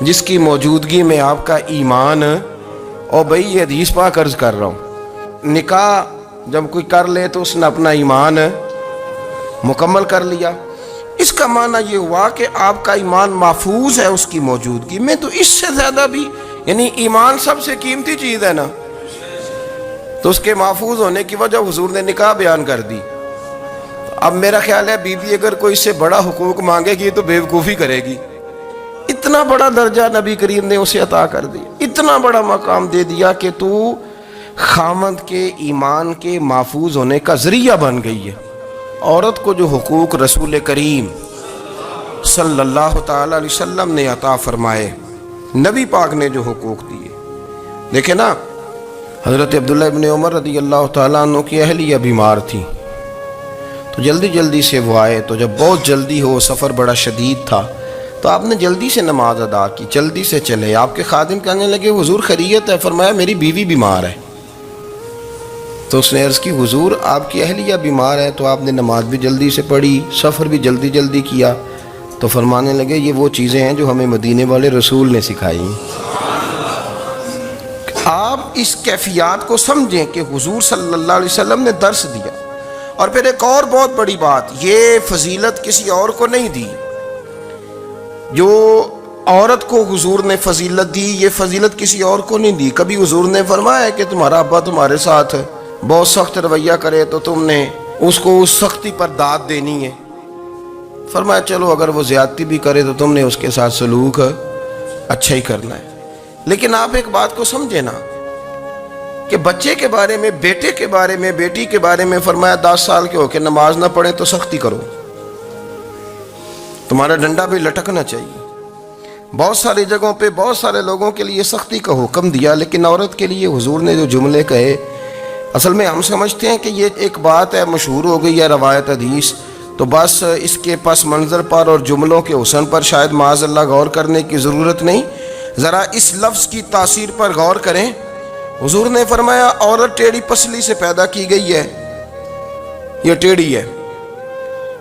جس کی موجودگی میں آپ کا ایمان، اور بھائی یہ حدیث پاک عرض کر رہا ہوں، نکاح جب کوئی کر لے تو اس نے اپنا ایمان مکمل کر لیا، اس کا معنی یہ ہوا کہ آپ کا ایمان محفوظ ہے اس کی موجودگی میں۔ تو اس سے زیادہ بھی، یعنی ایمان سب سے قیمتی چیز ہے نا، تو اس کے محفوظ ہونے کی وجہ حضور نے نکاح بیان کر دی۔ اب میرا خیال ہے بیوی اگر کوئی اس سے بڑا حقوق مانگے گی تو بے وقوفی کرے گی۔ اتنا بڑا درجہ نبی کریم نے اسے عطا کر دیا، اتنا بڑا مقام دے دیا کہ تو خامد کے ایمان کے محفوظ ہونے کا ذریعہ بن گئی ہے۔ عورت کو جو حقوق رسول کریم صلی اللہ تعالی علیہ وسلم نے عطا فرمائے، نبی پاک نے جو حقوق دیے، دیکھیں نا، حضرت عبداللہ ابن عمر رضی اللہ تعالیٰ عنہ کی اہلیہ بیمار تھی، تو جلدی جلدی سے وہ آئے، تو جب بہت جلدی ہو، سفر بڑا شدید تھا، تو آپ نے جلدی سے نماز ادا کی، جلدی سے چلے۔ آپ کے خادم کہنے لگے حضور خیریت ہے؟ فرمایا میری بیوی بیمار ہے۔ تو اس نے عرض کی حضور آپ کی اہلیہ بیمار ہے، تو آپ نے نماز بھی جلدی سے پڑھی، سفر بھی جلدی جلدی کیا۔ تو فرمانے لگے یہ وہ چیزیں ہیں جو ہمیں مدینے والے رسول نے سکھائی ہیں۔ آپ اس کیفیات کو سمجھیں کہ حضور صلی اللہ علیہ وسلم نے درس دیا۔ اور پھر ایک اور بہت بڑی بات، یہ فضیلت کسی اور کو نہیں دی، جو عورت کو حضور نے فضیلت دی، یہ فضیلت کسی اور کو نہیں دی۔ کبھی حضور نے فرمایا کہ تمہارا ابا تمہارے ساتھ بہت سخت رویہ کرے تو تم نے اس کو اس سختی پر داد دینی ہے؟ فرمایا چلو اگر وہ زیادتی بھی کرے تو تم نے اس کے ساتھ سلوک اچھا ہی کرنا ہے۔ لیکن آپ ایک بات کو سمجھے نا کہ بچے کے بارے میں، بیٹے کے بارے میں، بیٹی کے بارے میں فرمایا 10 سال کے ہو کے نماز نہ پڑھیں تو سختی کرو، تمہارا ڈنڈا بھی لٹکنا چاہیے۔ بہت ساری جگہوں پہ بہت سارے لوگوں کے لیے سختی کا حکم دیا، لیکن عورت کے لیے حضور نے جو جملے کہے، اصل میں ہم سمجھتے ہیں کہ یہ ایک بات ہے، مشہور ہو گئی ہے روایت حدیث، تو بس اس کے پس منظر پر اور جملوں کے حسن پر شاید معاذ اللہ غور کرنے کی ضرورت نہیں۔ ذرا اس لفظ کی تاثیر پر غور کریں۔ حضور نے فرمایا عورت ٹیڑھی پسلی سے پیدا کی گئی ہے، یہ ٹیڑھی ہے،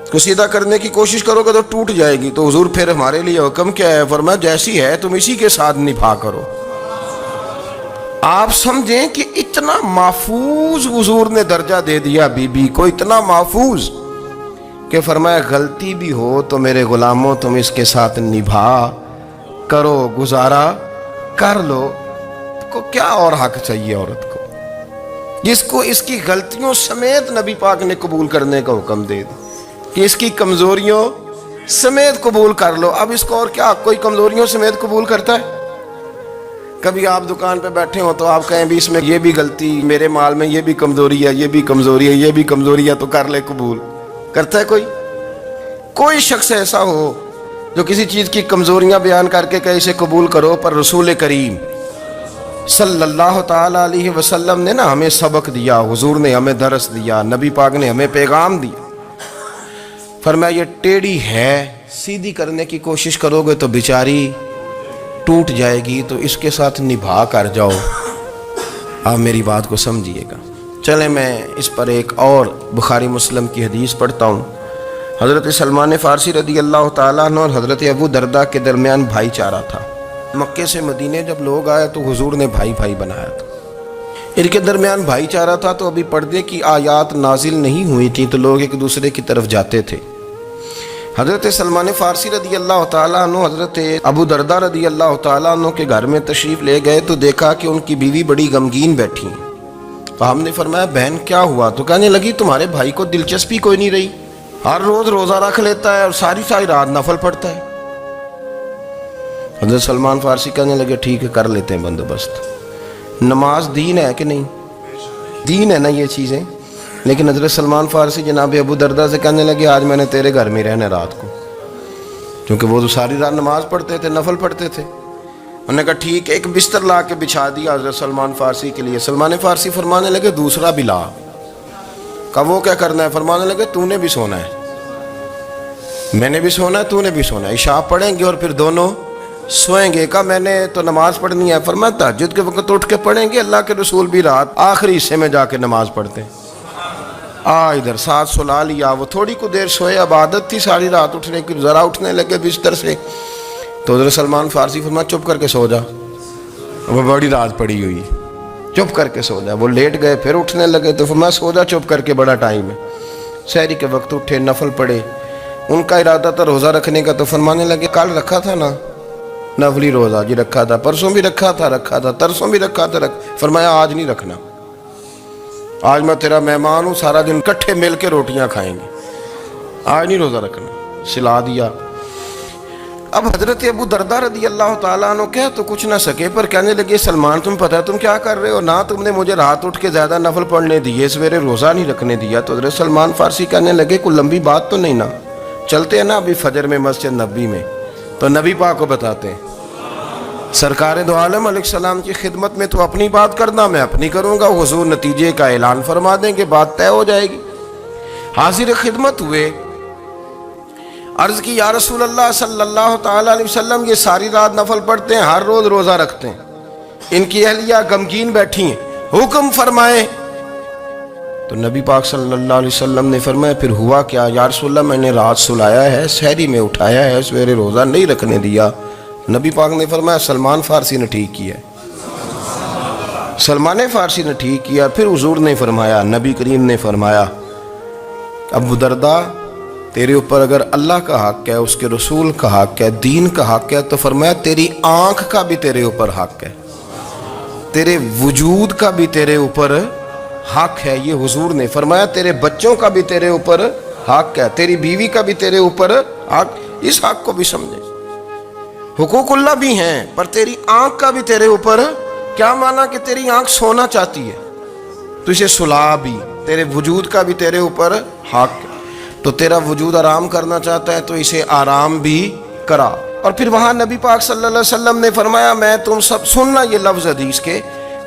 اس کو سیدھا کرنے کی کوشش کرو گے تو ٹوٹ جائے گی۔ تو حضور پھر ہمارے لیے حکم کیا ہے؟ فرمایا جیسی ہے تم اسی کے ساتھ نبھا کرو۔ آپ سمجھیں کہ اتنا محفوظ حضور نے درجہ دے دیا بی بی کو، اتنا محفوظ کہ فرمایا غلطی بھی ہو تو میرے غلاموں تم اس کے ساتھ نبھا کرو، گزارا کر لو۔ کو کیا اور حق چاہیے عورت کو، جس کو اس کی غلطیوں سمیت نبی پاک نے قبول کرنے کا حکم دے دی کہ اس کی کمزوریوں سمیت قبول کر لو۔ اب اس کو اور کیا کوئی کمزوریوں سمیت قبول کرتا ہے؟ کبھی آپ دکان پہ بیٹھے ہو تو آپ کہیں بھی اس میں یہ بھی غلطی، میرے مال میں یہ بھی کمزوری ہے، یہ بھی کمزوری ہے، یہ بھی کمزوری ہے، تو کر لے قبول؟ کرتا ہے کوئی شخص ایسا ہو جو کسی چیز کی کمزوریاں بیان کر کے کہ اسے قبول کرو؟ پر رسول کریم صلی اللہ تعالی علیہ وسلم نے نا ہمیں سبق دیا، حضور نے ہمیں درس دیا، نبی پاک نے ہمیں پیغام دیا۔ فرمایا یہ ٹیڑھی ہے، سیدھی کرنے کی کوشش کرو گے تو بیچاری ٹوٹ جائے گی، تو اس کے ساتھ نبھا کر جاؤ۔ آپ میری بات کو سمجھیے گا۔ چلیں میں اس پر ایک اور بخاری مسلم کی حدیث پڑھتا ہوں۔ حضرت سلمان فارسی رضی اللہ تعالیٰ عنہ اور حضرت ابو درداء کے درمیان بھائی چارہ تھا۔ مکے سے مدینے جب لوگ آئے تو حضور نے بھائی بھائی بنایا تھا، ان کے درمیان بھائی چارہ تھا، تو ابھی پردے کی آیات نازل نہیں ہوئی تھیں، تو لوگ ایک دوسرے کی طرف جاتے تھے۔ حضرت سلمان فارسی رضی اللہ تعالیٰ عنہ حضرت ابو درداء رضی اللہ تعالیٰ عنہ کے گھر میں تشریف لے گئے تو دیکھا کہ ان کی بیوی بڑی غمگین بیٹھی ہیں۔ تو ہم نے فرمایا بہن کیا ہوا؟ تو کہنے لگی تمہارے بھائی کو دلچسپی کوئی نہیں رہی، ہر روز روزہ رکھ لیتا ہے اور ساری رات نفل پڑھتا ہے۔ حضرت سلمان فارسی کہنے لگے ٹھیک ہے کر لیتے ہیں بندوبست۔ نماز دین ہے کہ نہیں؟ دین ہے نا یہ چیزیں۔ لیکن حضرت سلمان فارسی جناب ابو درداء سے کہنے لگے آج میں نے تیرے گھر میں رہنا رات کو، کیونکہ وہ تو ساری رات نماز پڑھتے تھے، نفل پڑھتے تھے۔ انہوں نے کہا ٹھیک ہے، ایک بستر لا کے بچھا دیا حضرت سلمان فارسی کے لیے۔ سلمان فارسی فرمانے لگے دوسرا بھی لا۔ کہا وہ کیا کرنا ہے؟ فرمانے لگے تو نے بھی سونا ہے، میں نے بھی سونا ہے، تو نے بھی سونا ہے، عشاء پڑھیں گے اور پھر دونوں سوئیں گے۔ کہا میں نے تو نماز پڑھنی ہے۔ فرمایا تہجد کے وقت اٹھ کے پڑھیں گے، اللہ کے رسول بھی رات آخری حصے میں جا کے نماز پڑھتے ہیں۔ ادھر ساتھ سلا لیا، وہ تھوڑی کو دیر سوئے، اب عادت تھی ساری رات اٹھنے کی، ذرا اٹھنے لگے بستر سے، تو حضرت سلمان فارسی فرمایا چپ کر کے سو جا، وہ بڑی رات پڑی ہوئی، چپ کر کے سو جا۔ وہ لیٹ گئے، پھر اٹھنے لگے تو فرمایا سو جا چپ کر کے، بڑا ٹائم ہے۔ سحری کے وقت اٹھے، نفل پڑھے، ان کا ارادہ تھا روزہ رکھنے کا، تو فرمانے لگے کل رکھا تھا نا نفلی روزہ، جی رکھا تھا، پرسوں بھی رکھا تھا، ترسوں بھی رکھا تھا، فرمایا آج نہیں رکھنا، آج میں تیرا مہمان ہوں، سارا دن کٹھے مل کے روٹیاں کھائیں گے، آج نہیں روزہ رکھنا، سلا دیا۔ اب حضرت ابو درداء رضی اللہ تعالیٰ عنہ کہہ تو کچھ نہ سکے، پر کہنے لگے سلمان تم پتہ ہے تم کیا کر رہے ہو، نہ تم نے مجھے رات اٹھ کے زیادہ نفل پڑھنے دیے، سویرے روزہ نہیں رکھنے دیا۔ تو حضرت سلمان فارسی کہنے لگے کوئی لمبی بات تو نہیں نا، چلتے ہیں نا ابھی فجر میں مسجد نبی میں، تو نبی پاک کو بتاتے ہیں، سرکار دو عالم علیہ السلام کی خدمت میں تو اپنی بات کرنا، میں اپنی کروں گا، حضور نتیجے کا اعلان فرما دیں کہ بات طے ہو جائے گی۔ حاضر خدمت ہوئے، عرض کی یا رسول اللہ صلی اللہ تعالیٰ علیہ وسلم یہ ساری رات نفل پڑھتے ہیں، ہر روز روزہ رکھتے ہیں، ان کی اہلیہ غمگین بیٹھی ہیں، حکم فرمائیں۔ تو نبی پاک صلی اللہ علیہ وسلم نے فرمایا پھر ہوا کیا؟ یا رسول اللہ میں نے رات سلایا ہے، سحری میں اٹھایا ہے، سویرے روزہ نہیں رکھنے دیا۔ نبی پاک نے فرمایا سلمان فارسی نے ٹھیک کیا، سلمان فارسی نے ٹھیک کیا۔ پھر حضور نے فرمایا، نبی کریم نے فرمایا ابو درداء تیرے اوپر اگر اللہ کا حق ہے، اس کے رسول کا حق ہے، دین کا حق ہے، تو فرمایا تیری آنکھ کا بھی تیرے اوپر حق ہے، تیرے وجود کا بھی تیرے اوپر حق ہے۔ یہ حضور نے فرمایا تیرے بچوں کا بھی تیرے اوپر حق ہے، تیری بیوی کا بھی تیرے اوپر حق۔ اس حق کو بھی سمجھے، حقوق اللہ بھی ہیں، پر تیری آنکھ کا بھی تیرے اوپر، کیا مانا کہ تیری آنکھ سونا چاہتی ہے تو اسے سلا بھی، تیرے وجود کا بھی تیرے اوپر حق ہے، تو تیرا وجود آرام کرنا چاہتا ہے تو اسے آرام بھی کرا۔ اور پھر وہاں نبی پاک صلی اللہ علیہ وسلم نے فرمایا میں تم سب، سننا یہ لفظ حدیث کے،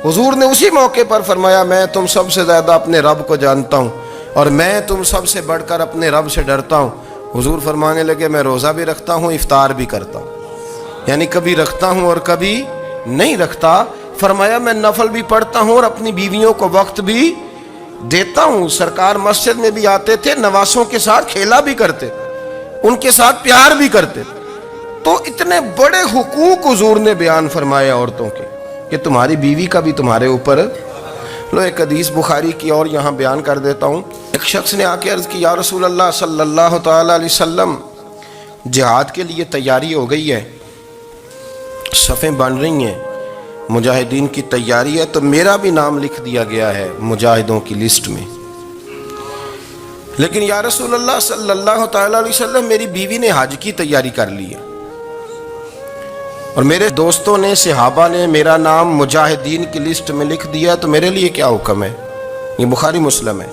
حضور نے اسی موقع پر فرمایا میں تم سب سے زیادہ اپنے رب کو جانتا ہوں اور میں تم سب سے بڑھ کر اپنے رب سے ڈرتا ہوں۔ حضور فرمانے لگے میں روزہ بھی رکھتا ہوں، افطار بھی کرتا ہوں، یعنی کبھی رکھتا ہوں اور کبھی نہیں رکھتا۔ فرمایا میں نفل بھی پڑھتا ہوں اور اپنی بیویوں کو وقت بھی دیتا ہوں۔ سرکار مسجد میں بھی آتے تھے، نواسوں کے ساتھ کھیلا بھی کرتے، ان کے ساتھ پیار بھی کرتے۔ تو اتنے بڑے حقوق حضور نے بیان فرمائے عورتوں کے کہ تمہاری بیوی کا بھی تمہارے اوپر۔ لو ایک حدیث بخاری کی اور یہاں بیان کر دیتا ہوں۔ ایک شخص نے آ کے عرض کی یا رسول اللہ صلی اللہ تعالیٰ علیہ وسلم جہاد کے لیے تیاری ہو گئی ہے، صفیں بن رہی ہیں، مجاہدین کی تیاری ہے، تو میرا بھی نام لکھ دیا گیا ہے مجاہدوں کی لسٹ میں، لیکن یا رسول اللہ صلی اللہ تعالیٰ علیہ وسلم میری بیوی نے حج کی تیاری کر لی ہے اور میرے دوستوں نے، صحابہ نے میرا نام مجاہدین کی لسٹ میں لکھ دیا، تو میرے لیے کیا حکم ہے؟ یہ بخاری مسلم ہے۔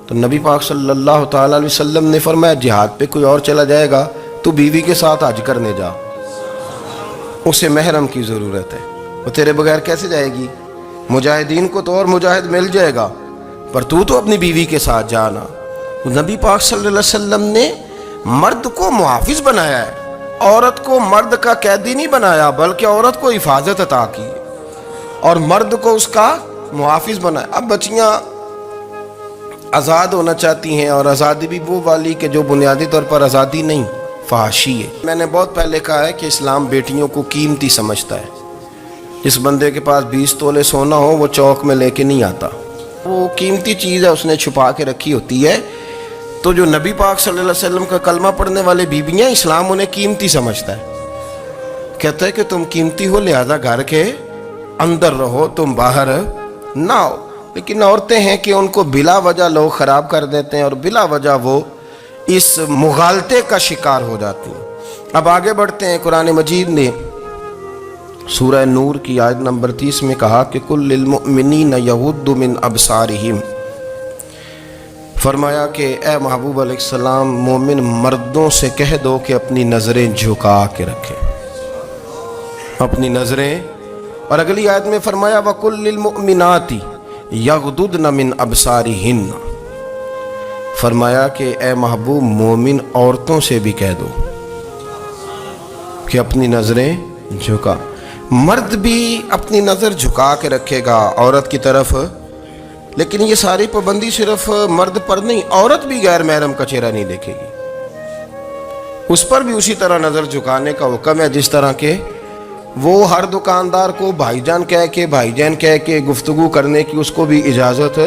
تو نبی پاک صلی اللہ تعالیٰ علیہ وسلم نے فرمایا جہاد پہ کوئی اور چلا جائے گا تو بیوی کے ساتھ حج کرنے جا، اسے محرم کی ضرورت ہے، وہ تیرے بغیر کیسے جائے گی؟ مجاہدین کو تو اور مجاہد مل جائے گا، پر تو اپنی بیوی کے ساتھ جانا۔ نبی پاک صلی اللہ علیہ وسلم نے مرد کو محافظ بنایا ہے، عورت کو مرد کا قیدی نہیں بنایا، بلکہ عورت کو حفاظت عطا کی اور مرد کو اس کا محافظ بنایا۔ اب بچیاں آزاد ہونا چاہتی ہیں، اور آزادی بھی وہ والی کہ جو بنیادی طور پر آزادی نہیں، فحاشی ہے۔ میں نے بہت پہلے کہا ہے کہ اسلام بیٹیوں کو قیمتی سمجھتا ہے۔ جس بندے کے پاس 20 تولے سونا ہو وہ چوک میں لے کے نہیں آتا، وہ قیمتی چیز ہے، اس نے چھپا کے رکھی ہوتی ہے۔ تو جو نبی پاک صلی اللہ علیہ وسلم کا کلمہ پڑھنے والے بیویاں، اسلام انہیں قیمتی سمجھتا ہے، کہتا ہے کہ تم قیمتی ہو لہذا گھر کے اندر رہو، تم باہر نہ ہو۔ لیکن عورتیں ہیں کہ ان کو بلا وجہ لوگ خراب کر دیتے ہیں اور بلا وجہ وہ اس مغالطے کا شکار ہو جاتی ہیں۔ اب آگے بڑھتے ہیں۔ قرآن مجید نے سورہ نور کی آیت نمبر 30 میں کہا کہ کل للمؤمنین یغضوا من ابصارہم، فرمایا کہ اے محبوب علیہ السلام مومن مردوں سے کہہ دو کہ اپنی نظریں جھکا کے رکھیں، اپنی نظریں۔ اور اگلی آیت میں فرمایا وَقُلْ لِلْمُؤْمِنَاتِ یغضضن من ابصارہن، فرمایا کہ اے محبوب مومن عورتوں سے بھی کہہ دو کہ اپنی نظریں جھکا۔ مرد بھی اپنی نظر جھکا کے رکھے گا عورت کی طرف، لیکن یہ ساری پابندی صرف مرد پر نہیں، عورت بھی غیر محرم کا چہرہ نہیں دیکھے گی۔ اس پر بھی اسی طرح نظر جھکانے کا حکم ہے جس طرح کہ وہ ہر دکاندار کو بھائی جان کہہ کے گفتگو کرنے کی اس کو بھی اجازت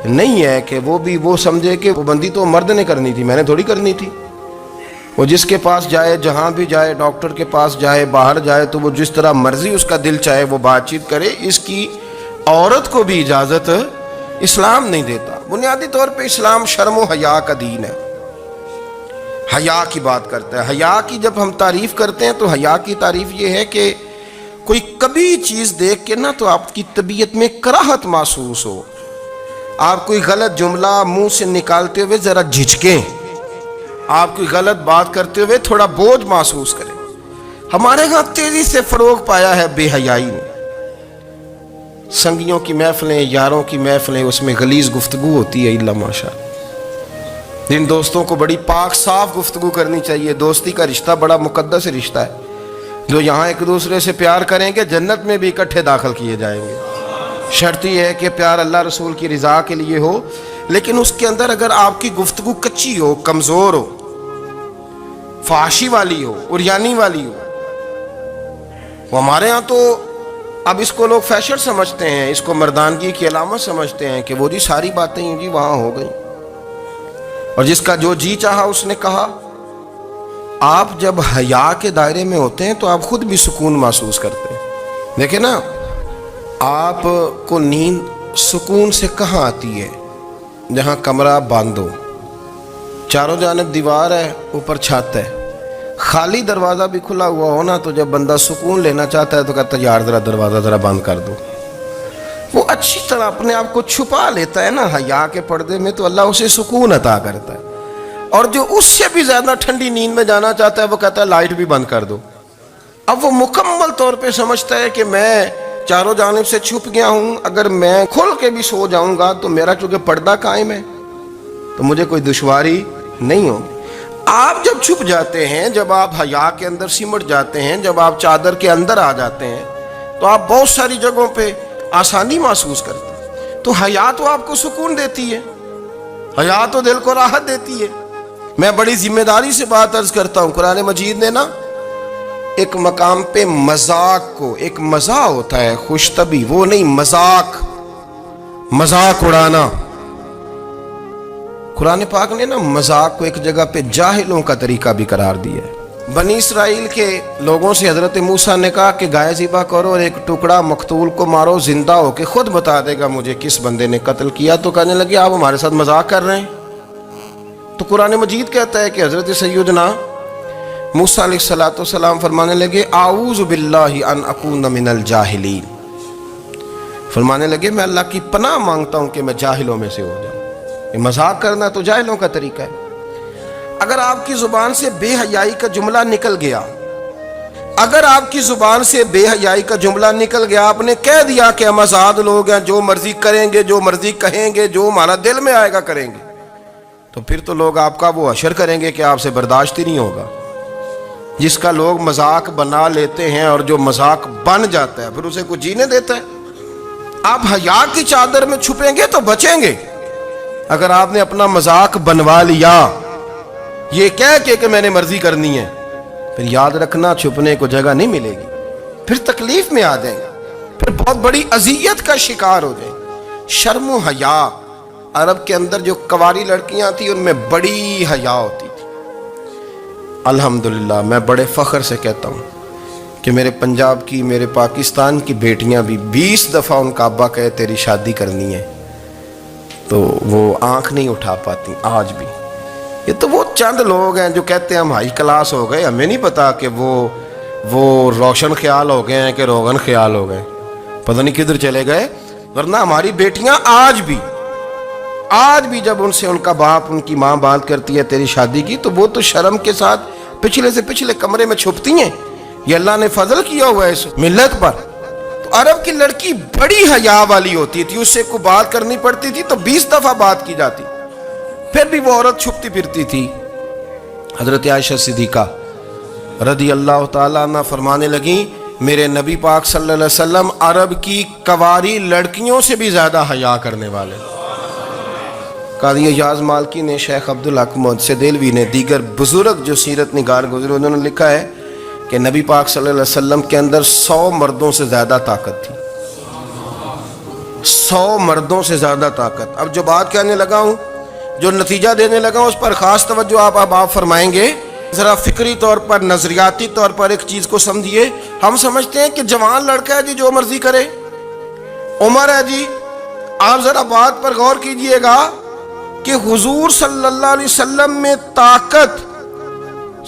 نہیں ہے کہ وہ سمجھے کہ وہ بندی تو مرد نے کرنی تھی، میں نے تھوڑی کرنی تھی۔ وہ جس کے پاس جائے، جہاں بھی جائے، ڈاکٹر کے پاس جائے، باہر جائے، تو وہ جس طرح مرضی اس کا دل چاہے وہ بات چیت کرے، اس کی عورت کو بھی اجازت اسلام نہیں دیتا۔ بنیادی طور پہ اسلام شرم و حیا کا دین ہے، حیا کی بات کرتا ہے۔ حیا کی جب ہم تعریف کرتے ہیں تو حیا کی تعریف یہ ہے کہ کوئی کبھی چیز دیکھ کے نہ تو آپ کی طبیعت میں کراہت محسوس ہو، آپ کوئی غلط جملہ منہ سے نکالتے ہوئے ذرا جھجکیں، آپ کوئی غلط بات کرتے ہوئے تھوڑا بوجھ محسوس کریں۔ ہمارے ہاں تیزی سے فروغ پایا ہے بے حیائی نے۔ سنگیوں کی محفلیں، یاروں کی محفلیں، اس میں غلیظ گفتگو ہوتی ہے، الا ماشاء اللہ۔ جن دوستوں کو بڑی پاک صاف گفتگو کرنی چاہیے، دوستی کا رشتہ بڑا مقدس رشتہ ہے، جو یہاں ایک دوسرے سے پیار کریں گے جنت میں بھی اکٹھے داخل کیے جائیں گے۔ شرط یہ ہے کہ پیار اللہ رسول کی رضا کے لیے ہو، لیکن اس کے اندر اگر آپ کی گفتگو کچی ہو، کمزور ہو، فحاشی والی ہو، عریانی والی ہو، وہ ہمارے ہاں تو اب اس کو لوگ فیشن سمجھتے ہیں، اس کو مردانگی کی علامت سمجھتے ہیں کہ وہ جی ساری باتیں جی وہاں ہو گئیں اور جس کا جو جی چاہا اس نے کہا۔ آپ جب حیا کے دائرے میں ہوتے ہیں تو آپ خود بھی سکون محسوس کرتے ہیں۔ دیکھیں نا، آپ کو نیند سکون سے کہاں آتی ہے؟ جہاں کمرہ بند ہو، چاروں جانب دیوار ہے، اوپر چھت ہے، خالی دروازہ بھی کھلا ہوا ہو نا، تو جب بندہ سکون لینا چاہتا ہے تو کہتا ہے یار ذرا دروازہ ذرا بند کر دو۔ وہ اچھی طرح اپنے آپ کو چھپا لیتا ہے نا حیا کے پردے میں، تو اللہ اسے سکون عطا کرتا ہے۔ اور جو اس سے بھی زیادہ ٹھنڈی نیند میں جانا چاہتا ہے وہ کہتا ہے لائٹ بھی بند کر دو۔ اب وہ مکمل طور پہ سمجھتا ہے کہ میں چاروں جانب سے چھپ گیا ہوں، اگر میں کھل کے بھی سو جاؤں گا تو میرا چونکہ پردہ قائم ہے تو مجھے کوئی دشواری نہیں ہوگی۔ آپ جب چھپ جاتے ہیں، جب آپ حیا کے اندر سمٹ جاتے ہیں، جب آپ چادر کے اندر آ جاتے ہیں تو آپ بہت ساری جگہوں پہ آسانی محسوس کرتے ہیں۔ تو حیا تو آپ کو سکون دیتی ہے، حیا تو دل کو راحت دیتی ہے۔ میں بڑی ذمہ داری سے بات عرض کرتا ہوں، قرآن مجید نے نا ایک مقام پہ مذاق کو، ایک مزاح ہوتا ہے خوش طبی، وہ نہیں، مذاق اڑانا، قرآن پاک نے نا مذاق کو ایک جگہ پہ جاہلوں کا طریقہ بھی قرار دیا ہے۔ بنی اسرائیل کے لوگوں سے حضرت موسیٰ نے کہا کہ گائے ذبح کرو اور ایک ٹکڑا مقتول کو مارو، زندہ ہو کے خود بتا دے گا مجھے کس بندے نے قتل کیا۔ تو کہنے لگے آپ ہمارے ساتھ مذاق کر رہے ہیں۔ تو قرآن مجید کہتا ہے کہ حضرت سیدنا موسیٰ علیہ السلام فرمانے لگے اعوذ باللہ ان اکون من الجاہلین، فرمانے لگے میں اللہ کی پناہ مانگتا ہوں کہ میں جاہلوں میں سے ہو جاؤں۔ یہ مذاق کرنا تو جاہلوں کا طریقہ ہے۔ اگر آپ کی زبان سے بے حیائی کا جملہ نکل گیا، اگر آپ کی زبان سے بے حیائی کا جملہ نکل گیا، آپ نے کہہ دیا کہ ہم آزاد لوگ ہیں، جو مرضی کریں گے، جو مرضی کہیں گے، جو ہمارا دل میں آئے گا کریں گے، تو پھر تو لوگ آپ کا وہ حشر کریں گے کہ آپ سے برداشت ہی نہیں ہوگا۔ جس کا لوگ مذاق بنا لیتے ہیں اور جو مذاق بن جاتا ہے پھر اسے کوئی جینے دیتا ہے۔ آپ حیا کی چادر میں چھپیں گے تو بچیں گے۔ اگر آپ نے اپنا مذاق بنوا لیا یہ کہہ کے کہ میں نے مرضی کرنی ہے، پھر یاد رکھنا چھپنے کو جگہ نہیں ملے گی، پھر تکلیف میں آ جائیں گے، پھر بہت بڑی اذیت کا شکار ہو جائیں۔ شرم و حیا، عرب کے اندر جو کنواری لڑکیاں تھیں ان میں بڑی حیا ہوتی تھی۔ الحمدللہ میں بڑے فخر سے کہتا ہوں کہ میرے پنجاب کی، میرے پاکستان کی بیٹیاں بھی 20 دفعہ ان کا ابا کہے تیری شادی کرنی ہے تو وہ آنکھ نہیں اٹھا پاتی آج بھی۔ یہ تو وہ چند لوگ ہیں جو کہتے ہیں ہم ہائی کلاس ہو گئے، ہمیں نہیں پتا کہ وہ روشن خیال ہو گئے ہیں کہ روغن خیال ہو گئے، پتہ نہیں کدھر چلے گئے۔ ورنہ ہماری بیٹیاں آج بھی جب ان سے ان کا باپ، ان کی ماں بات کرتی ہے تیری شادی کی، تو وہ تو شرم کے ساتھ پچھلے سے پچھلے کمرے میں چھپتی ہیں۔ یہ اللہ نے فضل کیا ہوا ہے اس ملت پر۔ تو عرب کی لڑکی بڑی حیا والی ہوتی تھی، اس سے کوئی بات کرنی پڑتی تھی تو 20 دفعہ بات کی جاتی، پھر بھی وہ عورت چھپتی پھرتی تھی۔ حضرت عائشہ صدیقہ رضی اللہ تعالیٰ عنہ فرمانے لگیں میرے نبی پاک صلی اللہ علیہ وسلم عرب کی کنواری لڑکیوں سے بھی زیادہ حیا کرنے والے۔ قاضی اعجاز مالکی نے، شیخ عبدالحق محدث دہلوی نے، دیگر بزرگ جو سیرت نگار گزرے، انہوں نے لکھا ہے کہ نبی پاک صلی اللہ علیہ وسلم کے اندر 100 مردوں سے زیادہ طاقت تھی، 100 مردوں سے زیادہ طاقت۔ اب جو بات کہنے لگا ہوں، جو نتیجہ دینے لگا ہوں، اس پر خاص توجہ آپ فرمائیں گے۔ ذرا فکری طور پر، نظریاتی طور پر ایک چیز کو سمجھیے۔ ہم سمجھتے ہیں کہ جوان لڑکا ہے جی، جو مرضی کرے، عمر ہے جی۔ آپ ذرا بات پر غور کیجئے گا کہ حضور صلی اللہ علیہ وسلم میں طاقت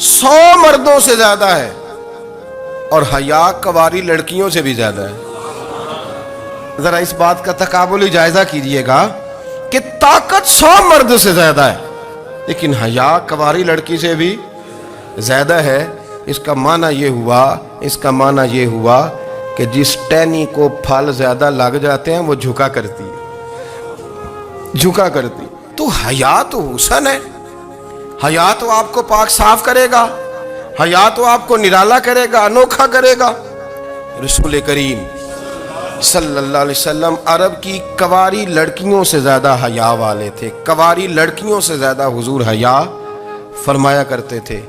100 مردوں سے زیادہ ہے، اور حیا کواری لڑکیوں سے بھی زیادہ ہے۔ ذرا اس بات کا تقابلی جائزہ کیجئے گا کہ طاقت 100 مرد سے زیادہ ہے، لیکن حیا کواری لڑکی سے بھی زیادہ ہے۔ اس کا معنی یہ ہوا کہ جس ٹہنی کو پھل زیادہ لگ جاتے ہیں وہ جھکا کرتی ہے۔ تو حیا تو حسن ہے، حیا تو آپ کو پاک صاف کرے گا، حیا تو آپ کو نرالا کرے گا، انوکھا کرے گا۔ رسول کریم صلی اللہ علیہ وسلم عرب کی کواری لڑکیوں سے زیادہ حیا والے تھے، کواری لڑکیوں سے زیادہ حضور حیا فرمایا کرتے تھے۔